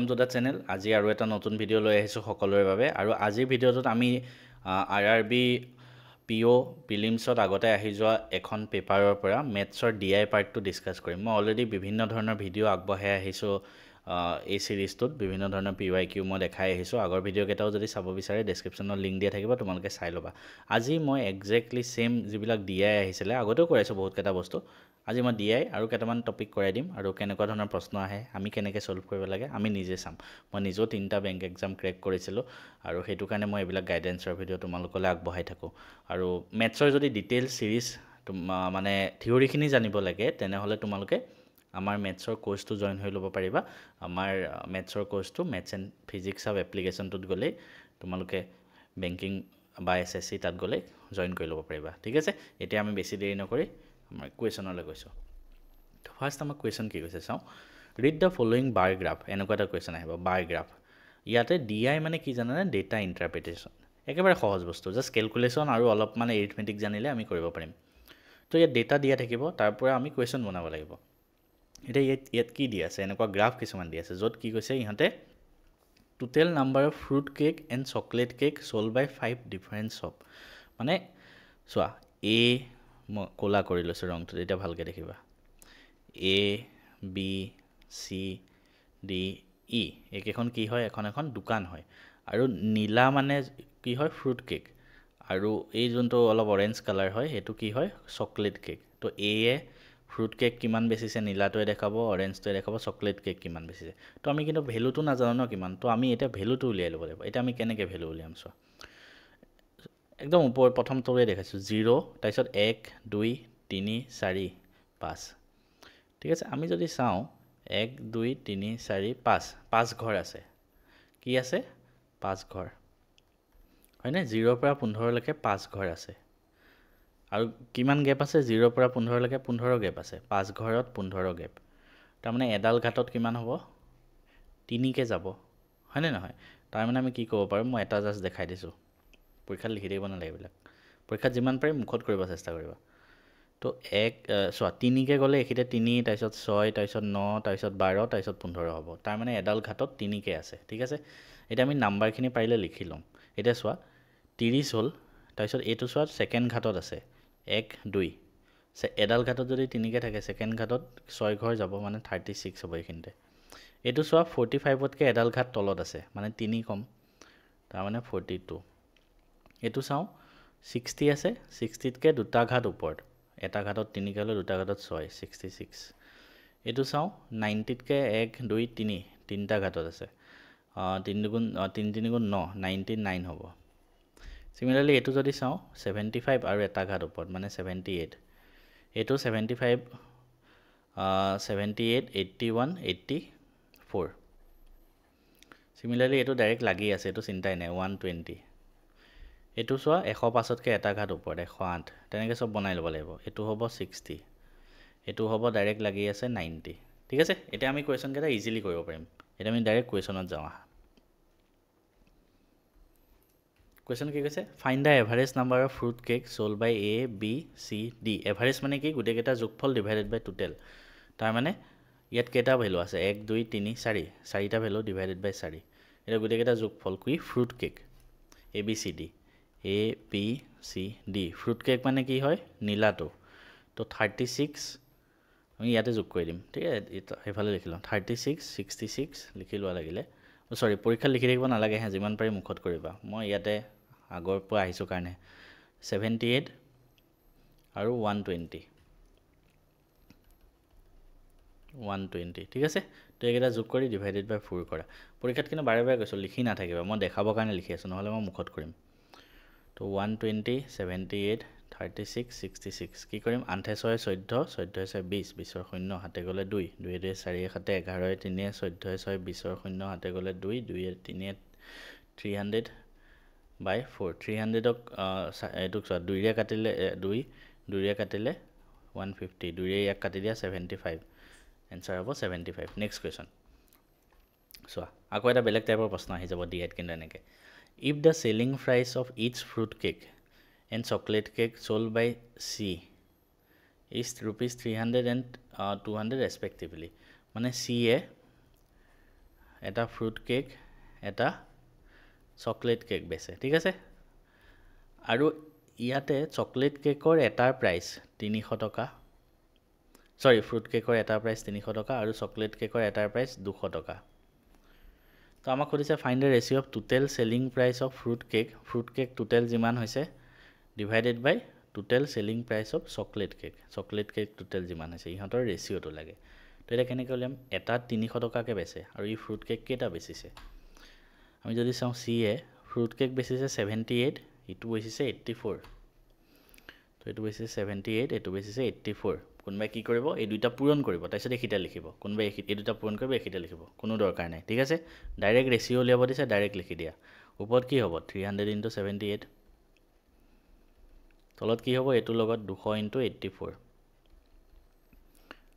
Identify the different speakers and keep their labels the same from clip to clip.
Speaker 1: welcome to the channel. আজি আৰু এটা নতুন ভিডিও লৈ আহিছো সকলোৰে বাবে আৰু আজিৰ ভিডিওটোত আমি আৰআৰবি পিও প্ৰিলিমছত আগতে আহি যোৱা এখন পেপাৰৰ পৰা মেথছৰ ডিআই পাৰ্টটো ডিসকাস কৰিম। মই অলৰেডি বিভিন্ন ধৰণৰ ভিডিও আগবঢ়াই আহিছো এই সিৰিজটোত বিভিন্ন ধৰণৰ পিওআইকিউ মই দেখাই আহিছো। আগৰ ভিডিও কেটাও যদি চাব বিচাৰে ডেসক্ৰিপচনত লিংক দিয়া থাকিব, তোমালোকে চাই ল'বা। আজি মই এক্স্যাক্টলি সেম যিবিলাক ডিআই আহিছিলে আগতেও কৰাইছো বহুত কেটা বস্তু। আজি মই ডিআই আৰু কেটামান টপিক কৰাই দিম আৰু কেনেকুৱা ধৰণৰ প্ৰশ্ন আহে, আমি কেনেকৈ সলভ কৰিব লাগে আমি নিজে চাম। মই নিজেও 3টা বেংক এক্সাম ক্ৰেক কৰিছিলো আৰু হেতু কাৰণে মই এইবিলাক গাইডেন্সৰ ভিডিও তোমালোকলৈ আগবঢ়াই থাকো। আৰু মেথছৰ যদি ডিটেইল সিৰিজ মানে থিওৰিখিনি জানিব লাগে তেনেহলে তোমালোকে আমাৰ মেথছৰ কোৰ্সটো জয়েন হৈ ল'ব পাৰিবা। আমাৰ মেথছৰ কোৰ্সটো মেথছ এণ্ড ফিজিক্স অফ এপ্লিকেশনটোত গ'লে তোমালোকে বেংকিং বা এসএসসি তাত গ'লে জয়েন কৰি ল'ব পাৰিবা। ঠিক আছে, এতিয়া আমি বেছি দেৰি নকৰি আমাৰ কুৱেশ্যনলৈ গৈছো। তো ফাৰ্স্ট আমাৰ কুৱেশ্যন কি কৈছে চাও। Read the following bar graph. এনেকুৱা এটা কুৱেশ্যন আহিব, বাৰ গ্ৰাফ। ইয়াতে ডিআই মানে কি জানানে, ডেটা ইন্টাৰপ্ৰিটেশ্যন। একেবাৰে সহজ বস্তু, জাস্ট ক্যালকুলেশন আৰু অলপ মানে এৰিথমেটিক জানিলে আমি কৰিব পাৰিম। তো ইয়াত ডেটা দিয়া থাকিব, তাৰ পৰা আমি কুৱেশ্যন বনাব লাগিব। এতিয়া ইয়াত কি দিয়া আছে, এনেকুৱা গ্ৰাফ কিছুমান দিয়া আছে য'ত কি কৈছে ইহঁতে total number of fruit cake and chocolate cake sold by 5 different shop. মানে চোৱা, এ মই ক'লা কৰি লৈছো ৰংটো, এতিয়া ভালকে দেখিবা। এ বি চি ডি ই এইকেইখন কি হয়, এখন দোকান হয়। আৰু নীলা মানে কি হয়, ফ্ৰুট কেক। আৰু এই যোনটো অলপ অৰেঞ্জ কালাৰ হয় সেইটো কি হয়, চকলেট কেক। তো এ ফ্ৰুট কেক কিমান বেচিছে নীলাটোৱে দেখাব, অৰেঞ্জটোৱে দেখাব চকলেট কেক কিমান বেচিছে। তো আমি কিন্তু ভ্যালুটো নাজানো ন কিমান, তো আমি এতিয়া ভ্যালুটো উলিয়াই ল'ব লাগিব। এতিয়া আমি কেনেকৈ ভ্যালু উলিয়াম চোৱা, একদম ওপৰ প্ৰথমটোৱে দেখাইছো 0, তাৰপিছত 1 2 3 4 5। ঠিক আছে, আমি যদি চাওঁ 1 2 3 4 5, 5 ঘৰ আছে। কি আছে, 5 ঘৰ হয়নে। 0 পৰা 15 লৈকে 5 ঘৰ আছে। আৰু কিমান গেপ আছে, 0 পৰা 15 লৈকে 15 গেপ আছে। 5 ঘৰত 15 গেপ, তাৰমানে এডাল ঘাটত কিমান হ'ব, 3 কে যাব হয়নে নহয়। তাৰমানে আমি কি ক'ব পাৰোঁ, মই এটা জাষ্ট দেখাই দিছোঁ, পৰীক্ষাত লিখি দিব নালাগে এইবিলাক। পৰীক্ষাত যিমান পাৰি মুখত কৰিব চেষ্টা কৰিবা। তো চোৱা 3 কে গ'লে এইখিতে 3, তাৰপিছত 6, তাৰপিছত 9, তাৰপিছত 12, তাৰপিছত 15 হ'ব। তাৰমানে এডাল ঘাটত 3 কে আছে। ঠিক আছে, এতিয়া আমি নাম্বাৰখিনি পাৰিলে লিখি ল'ম। এতিয়া চোৱা 30 হ'ল, তাৰপিছত এইটো চোৱা ছেকেণ্ড ঘাটত আছে 1 2। এডাল ঘাটত যদি 3 কে থাকে, ছেকেণ্ড ঘাটত 6 ঘৰ যাব, মানে 36 হ'ব এইখিনিতে। এইটো চোৱা 45তকৈ এডাল ঘাট তলত আছে, মানে 3 কম, তাৰমানে 42। এইটো চাওঁ 60 আছে, 60তকৈ দুটা ঘাট ওপৰত, এটা ঘাটত 3 কে হ'লে দুটা ঘাটত 6, 66। এইটো চাওঁ 90তকৈ 1 2 3, তিনিটা ঘাটত আছে। 3 দুগুণ 3 3 গুণ 9, 99 হ'ব। সিমিলাৰলি এইটো যদি চাওঁ 75 আৰু এটা ঘাট ওপৰত, মানে 78। এইটো 75 78 81 84। সিমিলাৰলি এইটো ডাইৰেক্ট লাগি আছে, এইটো চিন্তাই নাই 120। এইটো চোৱা 105তকৈ এটা ঘাট ওপৰত 108, তেনেকৈ চব বনাই ল'ব লাগিব। এইটো হ'ব 60, এইটো হ'ব ডাইৰেক্ট লাগি আছে 90। ঠিক আছে, এতিয়া আমি কুৱেশ্যন কেইটা ইজিলি কৰিব পাৰিম। এতিয়া আমি ডাইৰেক্ট কুৱেশ্যনত যাওঁ। কুৱেশ্যন কি কৈছে, find the average number of fruit cake sold by A B C D. Average মানে কি, গোটেইকেইটা যোগফল ডিভাইডেড বাই টোটেল। তাৰমানে ইয়াত কেইটা ভেলু আছে, 1 2 3 4, 4টা ভেলু ডিভাইডেড বাই 4। এতিয়া গোটেইকেইটা যোগফল কি, fruit cake A B C D, A B C D. Fruit cake মানে কি হয়, নীলাটো। তো 36 আমি ইয়াতে যোগ কৰি দিম। ঠিক আছে, সেইফালে লিখি লওঁ 36 66 লিখি লোৱা লাগিলে। চৰি, পৰীক্ষাত লিখি থাকিব নালাগে, যিমান পাৰি মুখত কৰিবা। মই ইয়াতে আগৰ পৰা আহিছোঁ কাৰণে 78 আৰু 120। ঠিক আছে, তো এইকেইটা যোগ কৰি ডিভাইডেড বাই 4 কৰা। পৰীক্ষাত কিন্তু বাৰে বাৰে কৈছোঁ লিখি নাথাকিবা, মই দেখাবৰ কাৰণে লিখি আছোঁ, নহ'লে মই মুখত কৰিম। তো 120 78 36 66 কি কৰিম, 8 6 14, 14 6 20, 20ৰ শূন্য হাতে গ'লে 2, 2 2 4 7 11 3 14 6, 20ৰ শূন্য হাতে গ'লে 2, 2 3 300 বাই 4। 300ক এইটোক চোৱা 2ৰে কাটিলে 2, 2ৰে কাটিলে 150, 2ৰে ইয়াক কাটি দিয়া 75। এনচাৰ হ'ব 75। নেক্সট কুৱেশ্যন চোৱা, আকৌ এটা বেলেগ টাইপৰ প্ৰশ্ন আহি যাব ডিএড কিন্তু এনেকৈ। If the selling price of each fruit cake and chocolate cake sold by C is ₹300 and 200 respectively. মানে চি এ এটা ফ্ৰুট কেক এটা চকলেট কেক বেচে ঠিক আছে আৰু ইয়াতে চকলেট কেকৰ এটাৰ প্ৰাইচ 300 টকা সৰি ফ্ৰুট কেকৰ এটাৰ প্ৰাইচ 300 টকা আৰু চকলেট কেকৰ এটাৰ প্ৰাইচ 200 টকা তো আমাক কৈছে find the ratio of total selling price of fruit cake total যিমান হৈছে divided by total selling price of chocolate cake total যিমান হৈছে ইহঁতৰ ৰেশিওটো লাগে তো এটা কেনেকৈ উলিয়াম এটা 300 টকাকে বেচে আৰু এই ফ্ৰুট কেক কেইটা বেচিছে আমি যদি চাওঁ সি এ ফ্ৰুট কেক বেচিছে 78 ইটো বেচিছে 84 তো এইটো বেচিছে 78 এইটো বেচিছে 84 কোনবাই কি কৰিব এই দুইটা পূৰণ কৰিব তাৰপিছত এখিটা লিখিব কোনবাই এই দুইটা পূৰণ কৰিব এখিটা লিখিব কোনো দৰকাৰ নাই ঠিক আছে ডাইৰেক্ট ৰেশিও উলিয়াব দিছে ডাইৰেক্ট লিখি দিয়া ওপৰত কি হ'ব 300 * 78 তলত কি হ'ব এটো লগত 200 * 84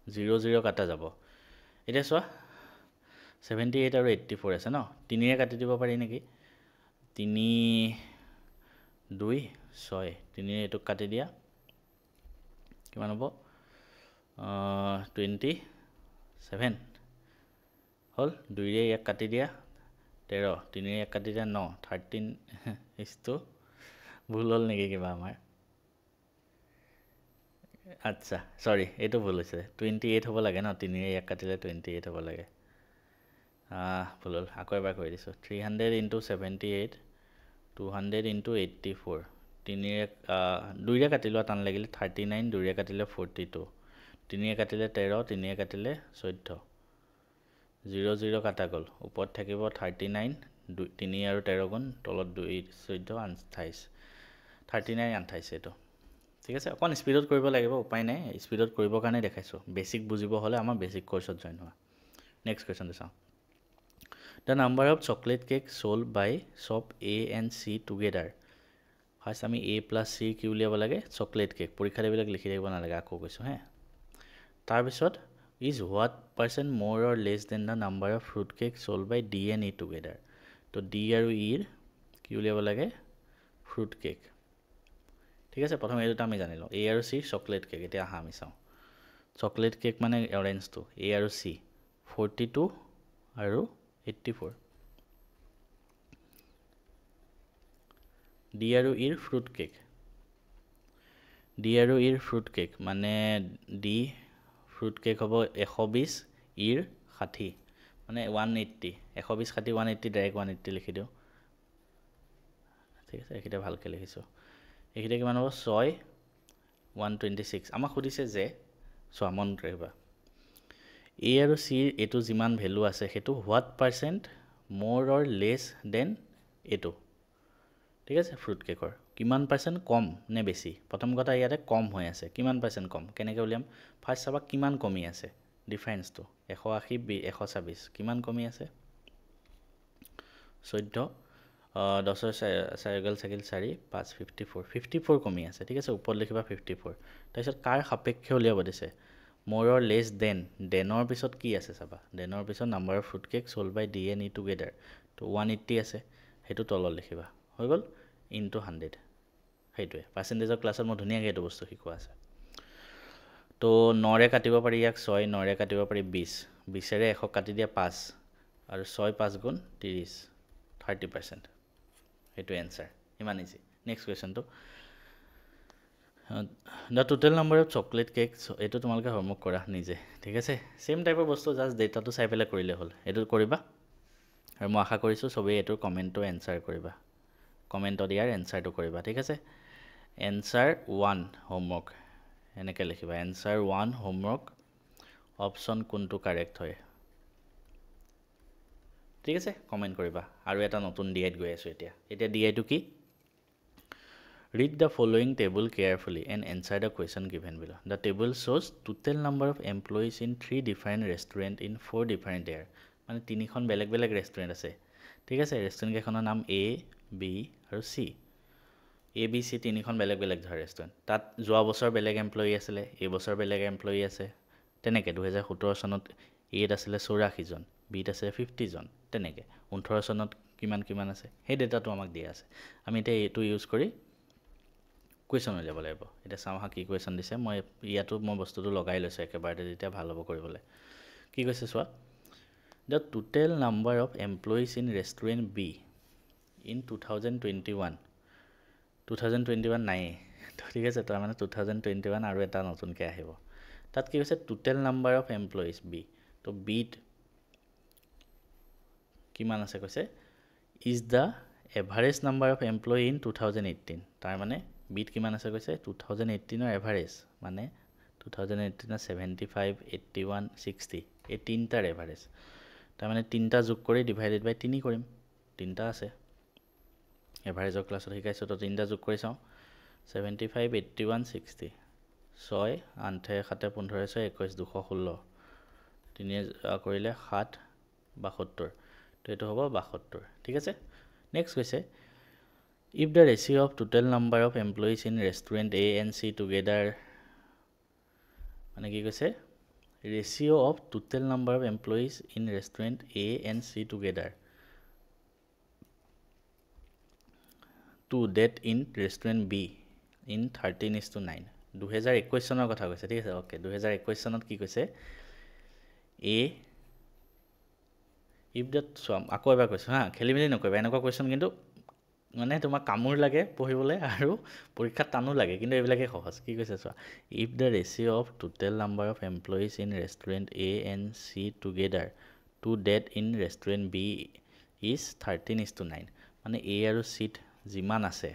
Speaker 1: 0 0 কাটা যাব এটা চোৱা 78 আৰু 84 আছে ন 3 ৰে কাটি দিব পাৰি নেকি 3 2 6 3 ৰে এটো কাটি দিয়া কিমান হ'ব 27 হল 2 ৰে এক কাটি দিয়া 13 3 ৰে এক কাটি দিয়া 9 13 ইsto ভুল হল নেকি কিবা আমাৰ আচ্ছা সৰি এটো ভুল হৈছে 28 হ'ব লাগে ন 3 ৰে এক কাটিলে 28 হ'ব লাগে ভুল হল আকৌ এবাৰ কৰি দিছো 300 * 78 200 * 84 3 ৰে 2 ৰে কাটিলো টান লাগিলে 39 2 ৰে কাটিলে 42 3 ৰে কাটিলে 13 3 ৰে কাটিলে 14 0 0 কাটা গল ওপৰত থাকিব 39 3 আৰু 13 গুণ তলত 2 14 28 39 28 এটো ঠিক আছে অকন স্পিডত কৰিব লাগিব উপায় নাই স্পিডত কৰিবৰ কাৰণে দেখাইছো বেসিক বুজিব হলে আমাৰ বেসিক কোৰ্সত জয়েন হোৱা নেক্সট কোৱেশ্চন চাওঁ The number of chocolate cakes sold by shop A and C together. First আমি A plus C কি উলিয়াব লাগে chocolate cake পৰীক্ষা দেবিলাক লিখি থাকিব নালাগে আকৌ কৈছো হে তাৰ পিছত is what percent more or less than the number of fruit cakes sold by D and E together. তো D আৰু E কি উলিয়াব লাগে fruit cake ঠিক আছে প্ৰথমে এই দুটা আমি জানিলো A আৰু C chocolate cake এতিয়া আহা আমি চাওঁ chocolate cake মানে অৰেঞ্জ তো A আৰু C 42 আৰু 84 D আৰু E fruit cake মানে D fruit cake হ'ব 120 E 60 মানে 180 120 60 180 ডাইৰেক্ট 180 লিখি দিও ঠিক আছে একিটা ভালকে লিখিছো একিটা কিমান হ'ব 6 126 আমাক খুদিছে যে মন ৰাখিবা A আৰু C এটো যিমান ভ্যালু আছে হেতু what percent more or less than এটো ঠিক আছে ফ্ৰুট কেকৰ কিমান পাৰ্সেন্ট কম নে বেছি প্ৰথম কথা ইয়াতে কম হৈ আছে কিমান পাৰ্সেন্ট কম কেনেকৈ উলিয়াম ফাৰ্স্ট চাবা কিমান কমি আছে ডিফাৰেন্স তো 180 126 কিমান কমি আছে 14 10 চাইকেল 4 5 54 কমি আছে ঠিক আছে ওপৰত লিখিবা 54 তাৰপিছত কাৰ সাপেক্ষে উলিয়াব দিছে more or less than denor পিছত কি আছে চাবা denor পিছত number of fruit cakes sold by D and E together তো 180 আছে হেতু তলত লিখিবা হৈ গল into 100 হেতুৱে পাৰ্সেন্টেজৰ ক্লাছত মই ধুনিয়াকৈ এটো বস্তু শিকোৱা আছে তো 9 ৰে কাটিব পাৰি ইয়াক 6 9 ৰে কাটিব পাৰি 20 20 ৰে 100 কাটি দিয়া 5 আৰু 6 5 গুণ 30 30% হেতু आंसर ইমান ইজি নেক্সট কোৱেশ্চন তো the total number of chocolate cakes এটো তোমালকে হোমৱৰ্ক কৰা নিজে ঠিক আছে সেম টাইপৰ বস্তু জাস্ট ডেটাটো চাই পেলে কৰিলে হল এটো কৰিবা আৰু মই আশা কৰিছো সবে এটো কমেন্টটো आंसर কৰিবা কমেন্টত দিয়াৰ आंसरটো কৰিবা ঠিক আছে आंसर 1 হোমৱৰ্ক এনেকৈ লিখিবা आंसर 1 হোমৱৰ্ক অপচন কোনটো কাৰেক্ট হয় ঠিক আছে কমেন্ট কৰিবা আৰু এটা নতুন ডিআইত গৈ আছো এতিয়া ডিআইটো কি Read the following table carefully and answer the question given below. The table shows total number of employees in 3 different restaurants in 4 different year. মানে তিনিখন বেলেগ বেলেগ ৰেষ্টুৰেন্ট আছে ঠিক আছে ৰেষ্টুৰেন্ট কেখনৰ নাম A B আৰু C A B C তিনিখন বেলেগ বেলেগ ধৰ ৰেষ্টুৰেন্ট তাত যোৱা বছৰ বেলেগ এমপ্লয়ি আছিল এই বছৰ বেলেগ এমপ্লয়ি আছে তেনেকে 2017 চনত A ত আছিল 84 জন B ত আছে 50 জন তেনেকে 18 চনত কিমান আছে সেই ডেটাটো আমাক দিয়া আছে আমি এটা এটো ইউজ কৰি কোৱেশ্চন উলিয়াব লাগিব এটা চাওহা কি কোৱেশ্চন দিছে মই ইয়াতো মই বস্তুটো লগাই লৈছো একেবাৰতে যেতিয়া ভাল হ'ব কৰিবলে কি কৈছে চোৱা the total number of employees in restaurant B in 2021 নাই ঠিক আছে তাৰ মানে 2021 আৰু এটা নতুনকৈ আহিব তাত কি হৈছে total number of employees B তো B কিমান আছে কৈছে is the average number of employee in 2018 তাৰ মানে B কিমান আছে কৈছে 2018 ৰ এভাৰেজ মানে 2018 ৰ 75 81 60 এই তিনটাৰ এভাৰেজ তাৰ মানে তিনটা যোগ কৰি ডিভাইডেড বাই 3 কৰিম তিনটা আছে এভাৰেজৰ ক্লাছত শিকাইছো তো তিনটা যোগ কৰি চাও 75 81 60 6 8 7 15 21 216 3 কৰিলে 7 72 তো এটো হ'ব 72 ঠিক আছে নেক্সট কৈছে if the ratio of total number of employees in restaurant A and C together মানে কি কৈছে ratio of total number of employees in restaurant A and C together to that in restaurant B in 13:9 2021 চনৰ কথা কৈছে ঠিক আছে okay 2021 চনত কি কৈছে A if that আকৌ এবাৰ কৈছো হা খেলিমেলি নকৰিবা এনেকুৱা কোৱেশ্চন কিন্তু মানে তোমাক কামুৰ লাগে পঢ়িবলে আৰু পৰীক্ষাত টানো লাগে কিন্তু এইবিলাকে সহজ কি কৈছে চোৱা if the ratio of total number of employees in restaurant A and C together to that in restaurant B is 13:9 মানে A আৰু C যিমান আছে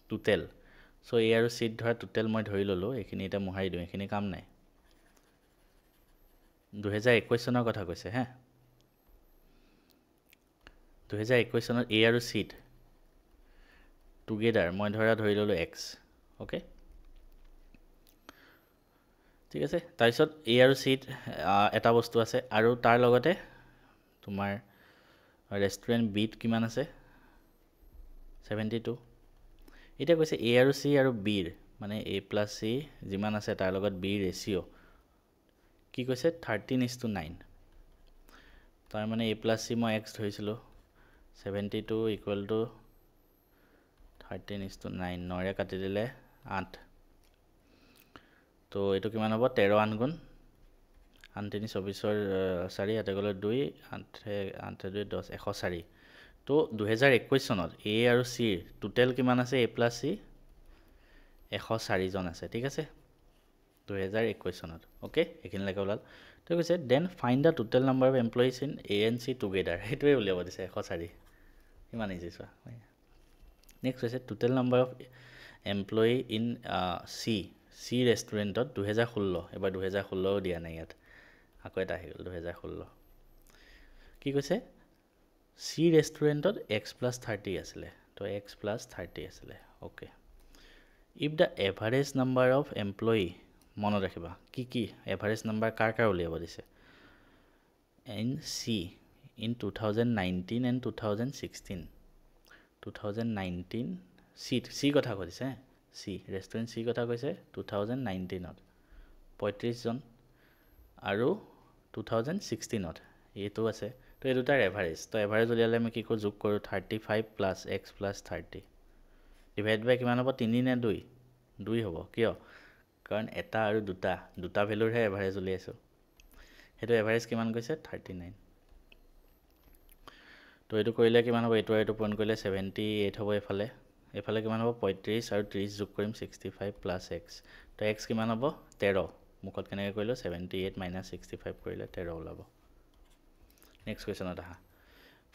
Speaker 1: টোটেল সো A আৰু C ধৰা টোটেল মই ধৰি ললো এখিনি এটা মোহাৰি দিও এখিনি কাম নাই 2021 চনৰ কথা কৈছে হা 2021 চনত A আৰু C together মই ধৰি ললো x ওকে ঠিক আছে তাৰপিছত A আৰু C এটা বস্তু আছে আৰু তাৰ লগতে তোমাৰ ৰেষ্টুৰেন্ট B কিমান আছে 72 এটা কৈছে A আৰু C আৰু B মানে A + C যিমান আছে তাৰ লগত B ৰেশিও কি কৈছে 13:9 তাৰ মানে A + C মই x ধৰিছিলো 72 = 13:9 নৰে কাটি দিলে 8 তো এটো কিমান হ'ব 13 8 গুণ 8 3 24 4 আতে গলে 2 8 8 2 10 104 তো 2021 চনত A আৰু C টোটেল কিমান আছে A + C 104 জন আছে ঠিক আছে 2021 চনত ওকে এখিনি লাগে ওলাল তো কৈছে then find the total number of employees in A and C together হেটোৱে উলিয়াব দিছে 104 ইমান ইজি চোৱা নেক্সট হৈছে total number of employee in C ৰেষ্টুৰেণ্টত 2016 এবাৰ 2016 দিয়া নাই ইয়াত আকৌ এটা আহিল 2016 কি কৈছে C ৰেষ্টুৰেণ্টত x + 30 আছিল তো x + 30 আছিল okay if the average number of employee মনত ৰাখিবা কি এভাৰেজ নাম্বাৰ কাৰ উলিয়াব দিছে in C in 2019 and 2016 2019 C কথা কৈছে C ৰেষ্টুৰেন্ট C কথা কৈছে 2019 ত 35 জন আৰু 2016 ত এটো আছে তো এই দুটাৰ এভাৰেজ তো এভাৰেজ উলিয়ালে আমি কি কৰো যোগ কৰো 35 + x + 30 ডিভাইড বাই কিমান হ'ব 3 নে 2 2 হ'ব কিয় কাৰণ এটা আৰু দুটা ভ্যালুৰ হে এভাৰেজ উলিয়াইছো হেটো এভাৰেজ কিমান কৈছে 39 তো এটো কৰিলে কিমান হ'ব এটো পইণ্ট কৰিলে 78 হ'ব এফালে কিমান হ'ব 35 আৰু 30 যোগ কৰিম 65 + x তো x কিমান হ'ব 13 মুখত কেনেকৈ কৰিলো 78 - 65 কৰিলে 13 ওলাব নেক্সট কোৱেশ্চনত আহা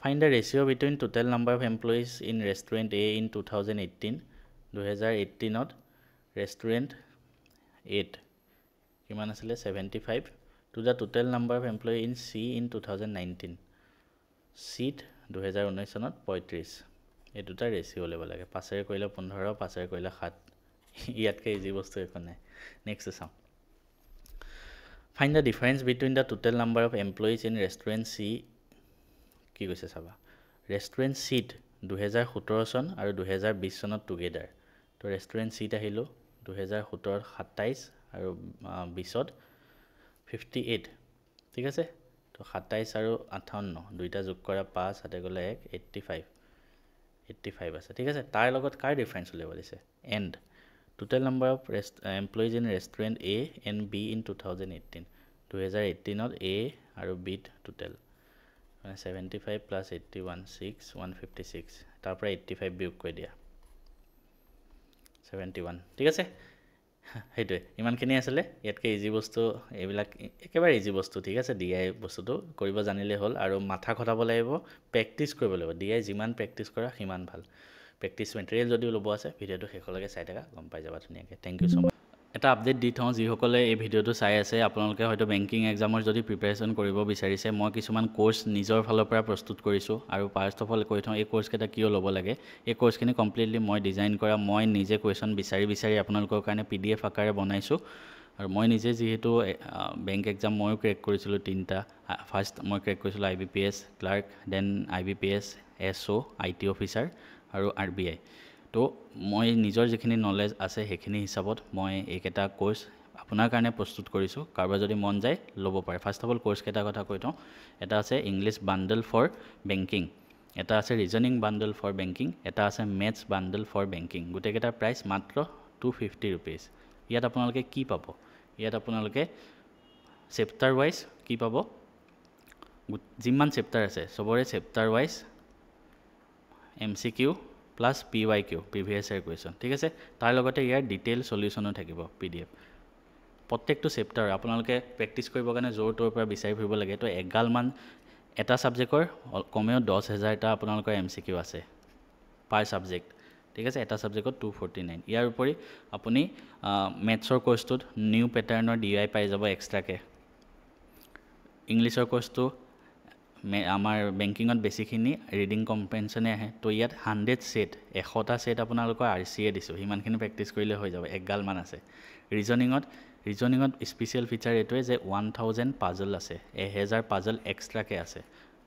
Speaker 1: find the ratio between total number of employees in restaurant A in 2018 2018 ত ৰেষ্টুৰেন্ট 8 কিমান আছিল 75 to the total number of employee in C in 2019 C 2019 চনত 35 এই দুটা ৰেশিও লেব লাগে পাছৰে কৰিলে 15 পাছৰে কৰিলে 7 ইয়াতকে ইজি বস্তু একো নাই নেক্সট চাও find the difference between the total number of employees in restaurant C কি কৈছে চাবা ৰেষ্টুৰেন্ট C 2017 চন আৰু 2020 চনত টুগেদাৰ তো ৰেষ্টুৰেন্ট C আহিলো 2017 27 আৰু 20 ত 58 ঠিক আছে তো 27 আৰু 58 দুইটা যোগ কৰা 5 হাতে গলে 1 85 আছে ঠিক আছে তাৰ লগত কাৰ ডিফাৰেন্স উলিয়াব দিছে and total number of employees in restaurant A and B in 2018 2018 to A আৰু B total 75 প্লাছ 81 156 তাৰ পৰা 85 বিয়োগ কৰি দিয়া 71 ঠিক আছে সেইটোৱে ইমানখিনি আছিলে ইয়াতকৈ ইজি বস্তু এইবিলাক একেবাৰে ইজি বস্তু ঠিক আছে ডিআই বস্তুটো কৰিব জানিলে হ'ল আৰু মাথা খটাব লাগিব প্ৰেক্টিছ কৰিব লাগিব ডিআই যিমান প্ৰেক্টিছ কৰা সিমান ভাল প্ৰেক্টিছ মেটেৰিয়েল যদি ল'ব আছে ভিডিঅ'টো শেষলৈকে চাই থাকা গম পাই যাবা ধুনীয়াকৈ থেংক ইউ ছ' মাছ এটা আপডেট দি থওঁ যিসকলে এই ভিডিঅ'টো চাই আছে আপোনালোকে হয়তো বেংকিং এক্সামৰ যদি প্ৰিপেৰেশ্যন কৰিব বিচাৰিছে মই কিছুমান কোৰ্চ নিজৰ ফালৰ পৰা প্ৰস্তুত কৰিছোঁ আৰু ফাৰ্ষ্ট অফ অল কৈ থওঁ এই কোৰ্চকেইটা কিয় ল'ব লাগে এই কোৰ্চখিনি কমপ্লিটলি মই ডিজাইন কৰা মই নিজে কুৱেশ্যন বিচাৰি আপোনালোকৰ কাৰণে PDF আকাৰে বনাইছোঁ আৰু মই নিজে যিহেতু বেংক এক্সাম ময়ো ক্ৰেক কৰিছিলোঁ 3টা ফাৰ্ষ্ট মই ক্ৰেক কৰিছিলোঁ IBPS clerk then IBPS SO IT officer আৰু RBI তো মই নিজৰ যিখিনি নলেজ আছে সেইখিনি হিচাপত মই এইকেইটা কোৰ্চ আপোনাৰ কাৰণে প্ৰস্তুত কৰিছোঁ কাৰোবাৰ যদি মন যায় ল'ব পাৰে ফাৰ্ষ্ট অফ অল কোৰ্চকেইটাৰ কথা কৈ থওঁ এটা আছে ইংলিছ বাণ্ডল ফৰ বেংকিং এটা আছে ৰিজনিং বাণ্ডল ফৰ বেংকিং এটা আছে মেথছ বাণ্ডল ফৰ বেংকিং গোটেইকেইটাৰ প্ৰাইচ মাত্ৰ 250 ৰুপিজ ইয়াত আপোনালোকে কি পাব ইয়াত আপোনালোকে চেপ্টাৰ ৱাইজ কি পাব যিমান চেপ্টাৰ আছে চবৰে chapter wise MCQ plus PYQ previous year question ঠিক আছে তাৰ লগতে ইয়াৰ ডিটেইল সলিউশ্যনো থাকিব PDF প্ৰত্যেকটো চেপ্টাৰ আপোনালোকে প্ৰেক্টিছ কৰিবৰ কাৰণে য'ৰ ত'ৰ পৰা বিচাৰি ফুৰিব লাগে তো এগালমান এটা ছাবজেক্টৰ কমেও 10,000টা আপোনালোকৰ MCQ আছে পাৰ ছাবজেক্ট ঠিক আছে এটা ছাবজেক্টত 249 ইয়াৰ উপৰি আপুনি মেথছৰ কোৰ্চটোত নিউ পেটাৰ্ণৰ DI পাই যাব এক্সট্ৰাকৈ ইংলিছৰ কোৰ্চটো আমাৰ বেংকিঙত বেছিখিনি ৰিডিং কম্প্ৰেনশ্যনে আহে তো ইয়াত 100 ছেট 100টা ছেট আপোনালোকৰ RCA দিছোঁ সিমানখিনি প্ৰেক্টিছ কৰিলে হৈ যাব এগালমান আছে ৰিজনিঙত স্পেচিয়েল ফিচাৰ এইটোৱে যে 1000 পাজল আছে 1000 পাজল এক্সট্ৰাকৈ আছে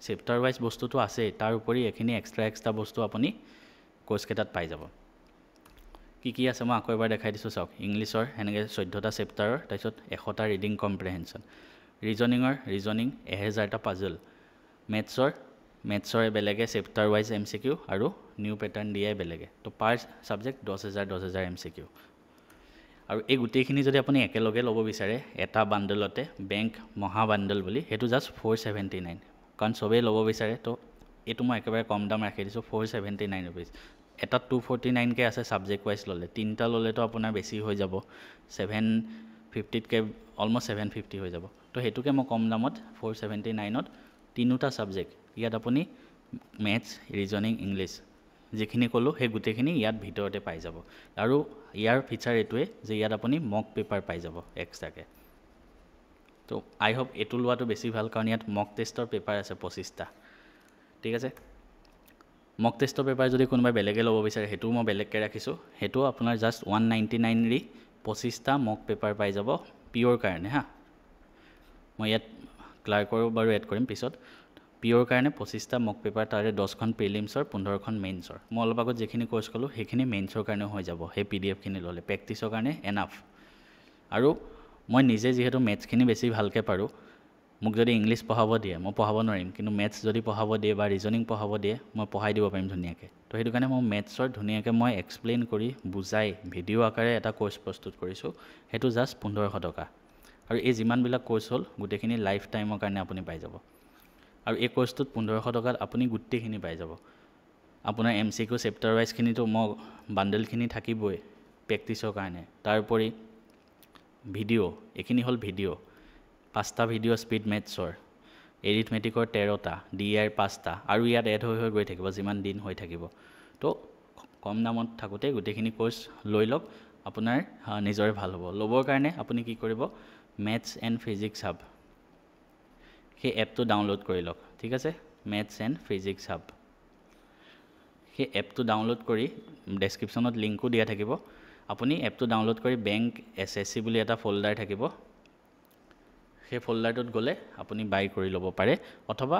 Speaker 1: চেপ্টাৰ ৱাইজ বস্তুটো আছেই তাৰ উপৰি এইখিনি এক্সট্ৰা বস্তু আপুনি কোৰ্চকেইটাত পাই যাব কি আছে মই আকৌ এবাৰ দেখাই দিছোঁ চাওক ইংলিছৰ এনেকৈ 14টা চেপ্টাৰৰ তাৰপিছত 100টা ৰিডিং কম্প্ৰেহেনশ্যন ৰিজনিং 1000টা পাজল মেথছৰ বেলেগে চেপ্টাৰ ৱাইজ MCQ আৰু নিউ পেটাৰ্ণ DI বেলেগে তো পাৰ ছাবজেক্ট 10,000 MCQ আৰু এই গোটেইখিনি যদি আপুনি একেলগে ল'ব বিচাৰে এটা বাণ্ডলতে বেংক মহা বাণ্ডল বুলি সেইটো জাষ্ট 479 কাৰণ চবেই ল'ব বিচাৰে তো এইটো মই একেবাৰে কম দাম ৰাখি দিছোঁ 479 ৰুপিজ এটাত 249কৈ আছে ছাবজেক্ট ৱাইজ ল'লে 3টা ল'লেতো আপোনাৰ বেছি হৈ যাব 750তকৈ অলমষ্ট 750 হৈ যাব তো সেইটোকে মই কম দামত 479ত 3টা ছাবজেক্ট ইয়াত আপুনি মেথছ ৰিজনিং ইংলিছ যিখিনি ক'লোঁ সেই গোটেইখিনি ইয়াত ভিতৰতে পাই যাব আৰু ইয়াৰ ফিচাৰ এইটোৱে যে ইয়াত আপুনি মক পেপাৰ পাই যাব এক্সট্ৰাকৈ তো আই হোপ এইটো লোৱাটো বেছি ভাল কাৰণ ইয়াত মক টেষ্টৰ পেপাৰ আছে 25টা ঠিক আছে মক টেষ্টৰ পেপাৰ যদি কোনোবাই বেলেগে ল'ব বিচাৰে সেইটোও মই বেলেগকৈ ৰাখিছোঁ সেইটো আপোনাৰ জাষ্ট 199 25টা মক পেপাৰ পাই যাব পিয়'ৰ কাৰণে হা মই ইয়াত ক্লাৰ্কৰো বাৰু এড কৰিম পিছত পিয়'ৰ কাৰণে 25টা মক পেপাৰ তাৰে 10খন প্ৰিলিমছৰ 15খন মেইনছৰ মই অলপ আগত যিখিনি কোৰ্চ ক'লোঁ সেইখিনি মেইনছৰ কাৰণেও হৈ যাব সেই PDFখিনি ল'লে প্ৰেক্টিছৰ কাৰণে এনাফ আৰু মই নিজে যিহেতু মেথছখিনি বেছি ভালকৈ পাৰোঁ মোক যদি ইংলিছ পঢ়াব দিয়ে মই পঢ়াব নোৱাৰিম কিন্তু মেথছ যদি পঢ়াব দিয়ে বা ৰিজনিং পঢ়াব দিয়ে মই পঢ়াই দিব পাৰিম ধুনীয়াকৈ তো সেইটো কাৰণে মই মেথছৰ ধুনীয়াকৈ মই এক্সপ্লেইন কৰি বুজাই ভিডিঅ' আকাৰে এটা কোৰ্চ প্ৰস্তুত কৰিছোঁ সেইটো জাষ্ট 1500 টকা আৰু এই যিমানবিলাক কোৰ্চ হ'ল গোটেইখিনি লাইফ টাইমৰ কাৰণে আপুনি পাই যাব আৰু এই কোৰ্চটোত 1500 টকাত আপুনি গোটেইখিনি পাই যাব আপোনাৰ MCQ চেপ্টাৰ ৱাইজখিনিতো মই বাণ্ডেলখিনি থাকিবই প্ৰেক্টিছৰ কাৰণে তাৰোপৰি ভিডিঅ' এইখিনি হ'ল ভিডিঅ' 5টা ভিডিঅ' স্পীড মেথছৰ এৰিথমেটিকৰ 13টা DIৰ 5টা আৰু ইয়াত এড হৈ গৈ থাকিব যিমান দিন হৈ থাকিব তো কম দামত থাকোঁতে গোটেইখিনি কোৰ্চ লৈ লওক আপোনাৰ নিজৰে ভাল হ'ব ল'বৰ কাৰণে আপুনি কি কৰিব মেথছ এণ্ড ফিজিক্স হাব সেই এপটো ডাউনলোড কৰি লওক ঠিক আছে মেথছ এণ্ড ফিজিক্স হাব সেই এপটো ডাউনলোড কৰি ডেছক্ৰিপশ্যনত লিংকো দিয়া থাকিব আপুনি এপটো ডাউনলোড কৰি বেংক SSC বুলি এটা ফ'ল্ডাৰ থাকিব সেই ফ'ল্ডাৰটোত গ'লে আপুনি বাই কৰি ল'ব পাৰে অথবা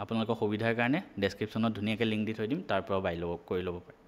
Speaker 1: আপোনালোকৰ সুবিধাৰ কাৰণে ডেছক্ৰিপশ্যনত ধুনীয়াকৈ লিংক দি থৈ দিম তাৰ পৰা বাই কৰি ল'ব পাৰে